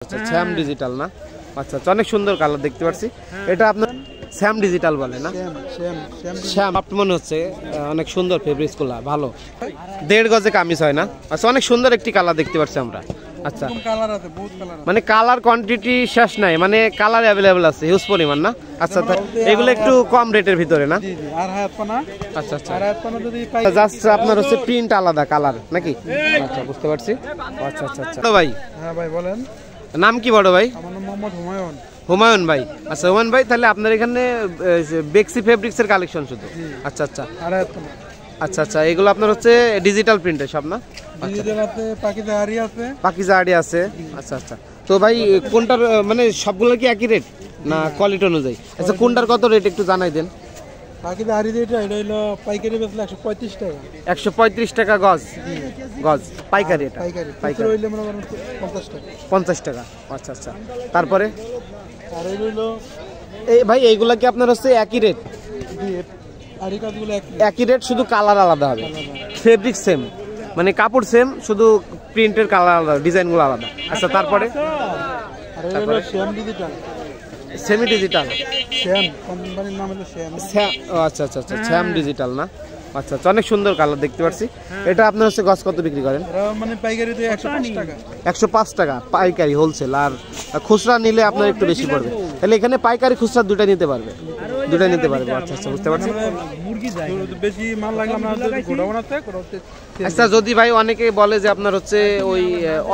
আচ্ছা Sam digital না? আচ্ছা আচ্ছা, অনেক সুন্দর কালার দেখতে পাচ্ছি। এটা আপনার স্যাম ডিজিটাল বলে না? শ্যাম আপনার মনে হচ্ছে অনেক সুন্দর ফেব্রিক্স গুলা ভালো। 1.5 গজে কামিজ হয় না? আচ্ছা, অনেক সুন্দর একটি কালার দেখতে পাচ্ছি আমরা। আচ্ছা, মানে কালার কোয়ান্টিটি শেষ নাই, মানে কালার অ্যাভেলেবেল আছে হিউজ পরিমাণ না? আচ্ছা, এগুলো একটু কম রেটের ভিতরে না? আচ্ছা আচ্ছা, জাস্ট আপনার হচ্ছে প্রিন্ট আলাদা কালার নাকি? আচ্ছা, বুঝতে পারছি। আচ্ছা আচ্ছা আচ্ছা, ভাই হ্যাঁ ভাই বলেন। নাম কি বড় ভাই? আমার নাম মোহাম্মদ হুমায়ুন। হুমায়ুন ভাই। আচ্ছা হুমায়ুন ভাই, তাহলে আপনার এখানে বেক্সি ফেব্রিক্সের কালেকশন শুধু? আচ্ছা আচ্ছা আচ্ছা আচ্ছা, এগুলো আপনার হচ্ছে ডিজিটাল প্রিন্টের সব না? পাকিজা আড়ি আছে। আচ্ছা আচ্ছা, তো ভাই কোনটার মানে সবগুলোর কি একই রেট না কোয়ালিটি অনুযায়ী? আচ্ছা, কোনটার কত রেট একটু জানাই দেন। পাকিজা আড়ি রেট এটা হলো পাইকারি বেচলে 135 টাকা। 135 টাকা গজ? গজ পাইকারি? এটা পাইকারি হইলে মনে করেন 50 টাকা। 50 টাকা। আচ্ছা আচ্ছা, তারপরে আর হইলো এই ভাই এইগুলা কি আপনার হচ্ছে একই রেট? আড়ি কাজগুলো একই রেট, শুধু কালার আলাদা হবে, ফেব্রিক সেম, মানে কাপড় সেম, শুধু প্রিন্টের কালার আলাদা, ডিজাইনগুলো আলাদা। আচ্ছা, তারপরে আর হইলো Shyam digital. Semi digital? Shyam কোম্পানির নাম হলো শ্যাম। আচ্ছা আচ্ছা আচ্ছা, শ্যাম ডিজিটাল না? আচ্ছা আচ্ছা, অনেক সুন্দর কালার দেখতে পাচ্ছি। এটা আপনার হচ্ছে গজ কত বিক্রি করেন? মানে পাইকারিতে 105 টাকা। 105 টাকা পাইকারি হোলসেল, আর খুচরা নিলে আপনার একটু বেশি পড়বে। তাহলে এখানে পাইকারি খুচরা দুটাই নিতে পারবে? দুটাই নিতে পারবে। আচ্ছা আচ্ছা, বুঝতে পারছি। বেশি মাল লাগলে আমরা গোডাউনে করতে। আচ্ছা, যদি ভাই অনেকে বলে যে আপনার হচ্ছে ওই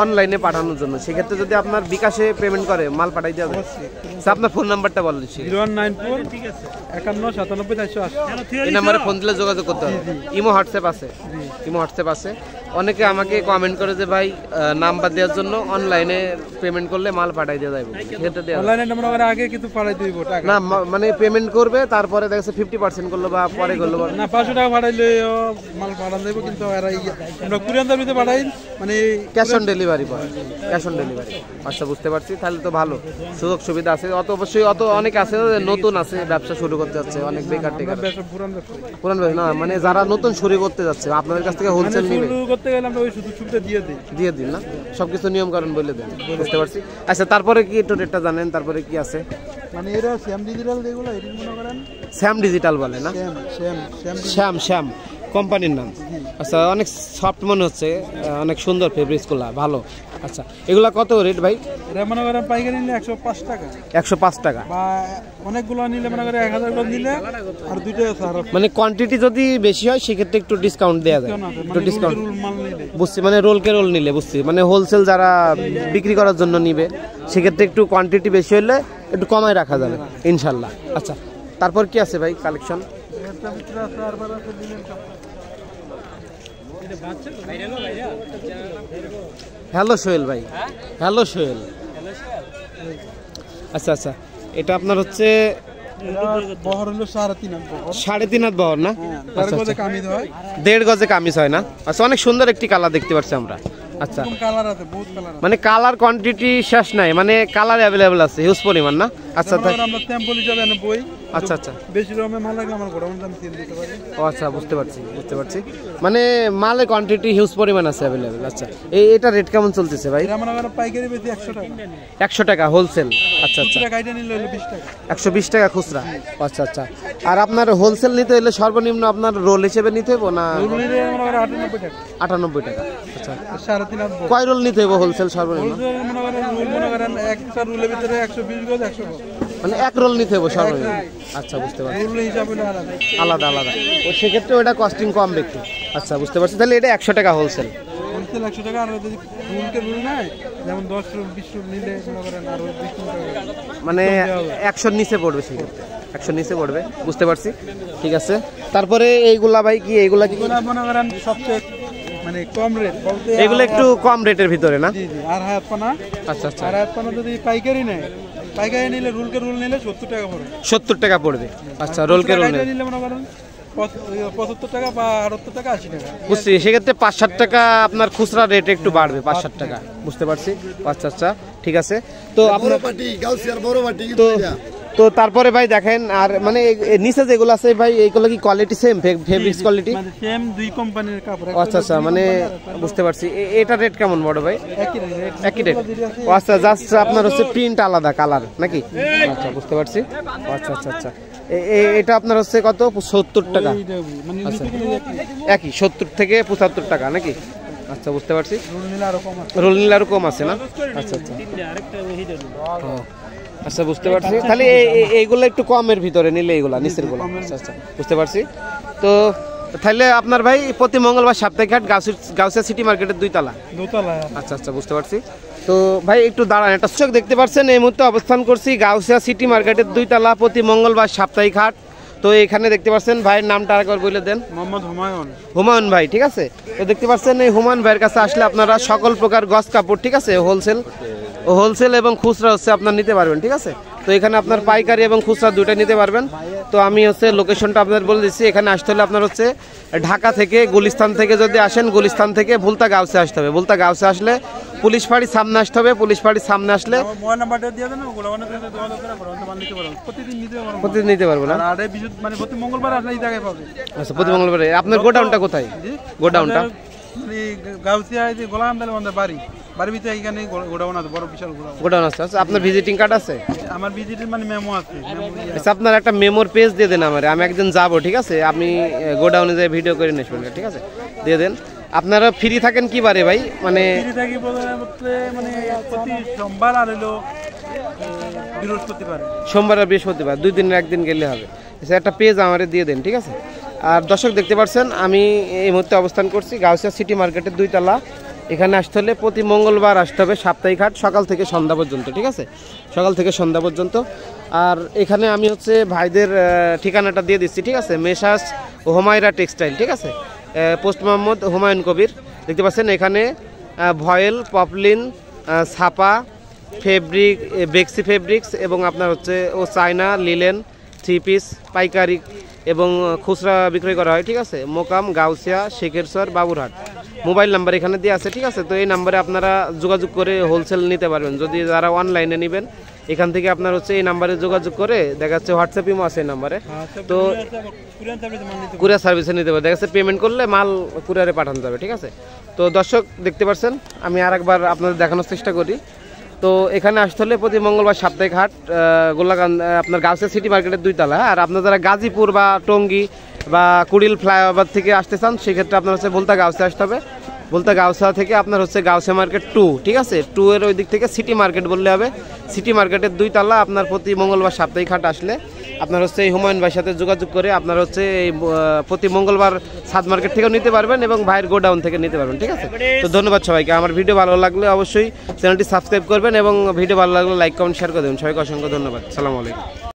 অনলাইনে পাঠানোর জন্য, সেক্ষেত্রে যদি আপনার বিকাশে পেমেন্ট করে মাল পাঠাই দেওয়া যাবে? আপনার ফোন নাম্বারটা বলেন। 0194 51 97 480। এই নাম্বারে ফোন দিলে যোগাযোগ করতে হবে। ইমো হোয়াটসঅ্যাপ আছে? ইমো হোয়াটসঅ্যাপ আছে। অনেকে আমাকে কমেন্ট করে যে ভাই নাম্বার দেওয়ার জন্য অনলাইনে পেমেন্ট করলে মাল পাঠাই দেওয়া যাবে, সেটা দেওয়া অনলাইনে নাম্বার আগে কিন্তু পাঠাই দিব টাকা না, মানে পেমেন্ট করবে তারপরে দেখছে 50% করলো বা পরে করলো না, 500 টাকা পাঠাইলে মাল পাঠান যাবে, কিন্তু আমরা কুরিয়ার সার্ভিসে পাঠাই, মানে cash on delivery pi, cash on delivery. আচ্ছা, বুঝতে পারছি। তাহলে তো ভালো সুযোগ সুবিধা আছে। অত অবশ্যই অত অনেক আছে নতুন আছে ব্যবসা শুরু করতে যাচ্ছে, অনেক বেকার টেকার পুরান ব্যবসা না, মানে যারা নতুন শুরু করতে যাচ্ছে আপনাদের কাছ থেকে হোলসেল নিবে, করতে গেলে আমরা ওই সুযোগ সুবিধা দিয়ে দিই না, সবকিছু নিয়ম কানুন বলে দেন। বুঝতে পারছি। আচ্ছা, তারপরে কি একটু রেটটা জানেন? তারপরে কি আছে? মানে এরা শ্যাম ডিজিটাল যেগুলো এটি মনে করেন শ্যাম ডিজিটাল বলে না? শ্যাম শ্যাম কোম্পানির নাম। আচ্ছা, অনেক সফট মনে হচ্ছে, অনেক সুন্দর ফেব্রিক্স গুলা ভালো। আচ্ছা, এগুলা কত রেট ভাই? এটা মনে করেন পাইকারি নিলে 105 টাকা। 105 টাকা, বা অনেকগুলো নিলে মনে করেন 1000 গজ নিলে আর দুইটা ছাড়। মানে কোয়ান্টিটি যদি বেশি হয় সেক্ষেত্রে একটু ডিসকাউন্ট দেওয়া যায়। একটু ডিসকাউন্ট বুঝছি, মানে রোলকে রোল নিলে বুঝছি, মানে হোলসেল যারা বিক্রি করার জন্য নিবে সেক্ষেত্রে একটু কোয়ান্টিটি বেশি হলে একটু কমায় রাখা যাবে ইনশাল্লাহ। আচ্ছা, তারপর কি আছে ভাই কালেকশন? হ্যালো সোহেল ভাই। হ্যালো সোহেল। আচ্ছা আচ্ছা, এটা আপনার হচ্ছে 3.5 হাত বহর না? 1.5 গজে কামিজ হয় না? আচ্ছা, অনেক সুন্দর একটি কালার দেখতে পাচ্ছি আমরা। আচ্ছা, মানে কালার কোয়ান্টিটি শেষ নাই, মানে কালার অ্যাভেলেবেল আছে হিউজ পরিমাণ না? আচ্ছা আচ্ছা আচ্ছা, বেশি রকমের মাল লাগলে আমার গোডাউনে আমি সেল দিতে পারি। ও আচ্ছা, বুঝতে পারছি, মানে মালের কোয়ান্টিটি হিউজ পরিমাণ আছে অ্যাভেলেবেল। আচ্ছা, এটা রেট কেমন চলতেছে ভাই? আমরা পাইকারি বেশি 100 টাকা। 100 টাকা হোলসেল? আচ্ছা আচ্ছা, 120 টাকা খুচরা। আচ্ছা আচ্ছা, আর আপনার হোলসেল নিতে হলে সর্বনিম্ন আপনার রোল হিসেবে নিতে হবে না? 98 টাকা। আচ্ছা, কয় রোল নিতে হবে হোলসেল সর্বনিম্ন? একটা রোলের ভিতরে 120 গজ 100 গজ, মানে এক রোল নিতে হবে সর্বনিম্ন। আচ্ছা, বুঝতে পারছি, আলাদা আলাদা, ও সেক্ষেত্রে ওটা কস্টিং কম একটু। আচ্ছা, বুঝতে পারছি। তাহলে এটা 100 টাকা হোলসেল? 100 টাকা। আর যদি রুল নাই, যেমন 10 রুল 20 রুল নিলে মনে করেন আর 20 টাকা, মানে 100 নিচে পড়বে, সেক্ষেত্রে 100 নিচে পড়বে। বুঝতে পারছি, ঠিক আছে। তারপরে এইগুলা ভাই কি এইগুলা কি মনে করেন সবচেয়ে মানে কম রেট বলতে এগুলো একটু কম রেটের ভিতরে না? আর হাতপানা। আচ্ছা আচ্ছা, আর হাতপানা যদি পাইকারি নিলে রুলকে রুল নিলে 70 টাকা পড়বে। 70 টাকা পড়বে। আচ্ছা, রোলকে রোল নিলে মনে করেন 75 টাকা বা 78 টাকা 80 টাকা। বুঝছি, সেক্ষেত্রে 5-7 টাকা আপনার খুচরা রেট একটু বাড়বে, 5-7 টাকা। বুঝতে পারছি। আচ্ছা আচ্ছা, ঠিক আছে। তো আপনার তো তারপরে ভাই দেখেন আর মানে নিচে যেগুলো আছে ভাই এইগুলো কি কোয়ালিটি সেম ফেব্রিক্স কোয়ালিটি মানে সেম দুই কোম্পানির কাপড়। আচ্ছা আচ্ছা, মানে বুঝতে পারছি। এটা রেট কেমন বড় ভাই? একই রেট। আচ্ছা, জাস্ট আপনার হচ্ছে প্রিন্ট আলাদা, কালার নাকি? আচ্ছা, বুঝতে পারছি। আচ্ছা আচ্ছা আচ্ছা, এটা আপনার হচ্ছে কত? 70 টাকা। আচ্ছা, একই 70 থেকে 75 টাকা নাকি? আচ্ছা, বুঝতে পারছি। রোল নীল আরো কম আছে না? আচ্ছা আচ্ছা আচ্ছা, বুঝতে পারছি। তাহলে এইগুলো একটু কমের ভিতরে নিলে এইগুলা নিচের গুলো। আচ্ছা আচ্ছা, বুঝতে পারছি। তো তাহলে আপনার ভাই প্রতি মঙ্গলবার সাপ্তাহিক হাট গাউসিয়া সিটি মার্কেটের 2 তলা। আচ্ছা আচ্ছা, বুঝতে পারছি। তো ভাই একটু দাঁড়ান, একটা দর্শক দেখতে পাচ্ছেন এই মুহূর্তে অবস্থান করছি গাউসিয়া সিটি মার্কেটের 2 তলা, প্রতি মঙ্গলবার সাপ্তাহিক হাট। তো এখানে দেখতে পাচ্ছেন ভাইয়ের নামটা আরেকবার বলে দেন। মোহাম্মদ হুমায়ুন। হুমায়ুন ভাই, ঠিক আছে। তো দেখতে পাচ্ছেন এই হুমায়ুন ভাইয়ের কাছে আসলে আপনারা সকল প্রকার গস কাপড়, ঠিক আছে, হোলসেল এবং খুচরা হচ্ছে আপনার নিতে পারবেন, ঠিক আছে। তো এখানে আপনার পাইকারি এবং খুচরা দুটোই নিতে পারবেন। তো আমি হচ্ছে লোকেশনটা আপনাদের বলে দিচ্ছি। এখানে আসতে হলে আপনার হচ্ছে ঢাকা থেকে গুলিস্তান থেকে যদি আসেন, গুলিস্তান থেকে ভুলতা গাউসে আসতে হবে। ভুলতা গাউসে আসলে পুলিশ ফাঁড়ির সামনে আসতে হবে। পুলিশ ফাঁড়ির সামনে আসলে প্রতিদিন নিতে পারবো না। প্রতি মঙ্গলবার আচ্ছা, প্রতি মঙ্গলবারে। আপনার গোডাউনটা কোথায়? গোডাউনটা বাড়ির ভিতরে এখানে গোডাউন আছে, বড় বিশাল গোডাউন আছে। আচ্ছা, আপনার ভিজিটিং কার্ড আছে? আমার ভিজিটিং মানে মেমো আছে। আচ্ছা, আপনার একটা মেমোর পেজ দিয়ে দেন আমারে, আমি একদিন যাবো, ঠিক আছে। আপনি গোডাউনে যাই ভিডিও করে নিয়ে আসবেন, ঠিক আছে, দিয়ে দেন। আপনারা ফ্রি থাকেন কি বারে ভাই? মানে ফ্রি থাকি বলতে মানে প্রতি সোমবার আর হলো বৃহস্পতিবার। সোমবার আর বৃহস্পতিবার 2 দিনের একদিন গেলে হবে। একটা পেজ আমারে দিয়ে দেন, ঠিক আছে। আর দর্শক দেখতে পাচ্ছেন আমি এই মুহূর্তে অবস্থান করছি গাউসিয়া সিটি মার্কেটের 2 তলা। এখানে আসতে হলে প্রতি মঙ্গলবার আসতে হবে সাপ্তাহিক হাট, সকাল থেকে সন্ধ্যা পর্যন্ত, ঠিক আছে, সকাল থেকে সন্ধ্যা পর্যন্ত। আর এখানে আমি হচ্ছে ভাইদের ঠিকানাটা দিয়ে দিচ্ছি, ঠিক আছে। মেসাস হুমায়রা টেক্সটাইল, ঠিক আছে, পোস্ট মোহাম্মদ হুমায়ুন কবির। দেখতে পাচ্ছেন এখানে ভয়েল, পপলিন, ছাপা, ফেব্রিক, বেক্সি ফেব্রিক্স এবং আপনার হচ্ছে চায়না, লিলেন, 3 পিস পাইকারি এবং খুচরা বিক্রয় করা হয়, ঠিক আছে। মোকাম, গাউসিয়া, শেখেরচর, বাবুরহাট। মোবাইল নাম্বার এখানে দিয়ে আছে, ঠিক আছে। তো এই নাম্বারে আপনারা যোগাযোগ করে হোলসেল নিতে পারবেন। যদি যারা অনলাইনে নেবেন এখান থেকে আপনার হচ্ছে এই নাম্বারে যোগাযোগ করে, দেখা যাচ্ছে হোয়াটসঅ্যাপ ইমো আছে এই নাম্বারে। তো কুরিয়ার সার্ভিসে নিতে পারবে, দেখা যাচ্ছে পেমেন্ট করলে মাল কুরিয়ারে পাঠানো যাবে, ঠিক আছে। তো দর্শক দেখতে পাচ্ছেন আমি আরেকবার আপনাদের দেখানোর চেষ্টা করি। তো এখানে আসতে হলে প্রতি মঙ্গলবার সাপ্তাহিক হাট গোলাকান্দ, আপনার গাউসিয়া সিটি মার্কেটের 2 তলা। আর আপনার যারা গাজীপুর বা টঙ্গী বা কুড়িল ফ্লাইওভার থেকে আসতে চান সেক্ষেত্রে আপনার হচ্ছে ভুলতা গাউসে আসতে হবে। ভুলতা গাউসা থেকে আপনার হচ্ছে গাউসিয়া মার্কেট 2, ঠিক আছে। 2 এর ওই দিক থেকে সিটি মার্কেট বললে হবে। সিটি মার্কেটের 2 তলা। আপনার প্রতি মঙ্গলবার সাপ্তাহিক হাট আসলে আপনার হচ্ছে এই হুমায়ুন ভাইয়ের সাথে যোগাযোগ করে আপনার হচ্ছে এই প্রতি মঙ্গলবার সাদ মার্কেট থেকেও নিতে পারবেন এবং ভাইয়ের গোডাউন থেকে নিতে পারবেন, ঠিক আছে। তো ধন্যবাদ সবাইকে। আমার ভিডিও ভালো লাগলে অবশ্যই চ্যানেলটি সাবস্ক্রাইব করবেন এবং ভিডিও ভালো লাগলে লাইক, কমেন্ট, শেয়ার করে দেবেন। সবাইকে অসংখ্য ধন্যবাদ। আসসালামু আলাইকুম।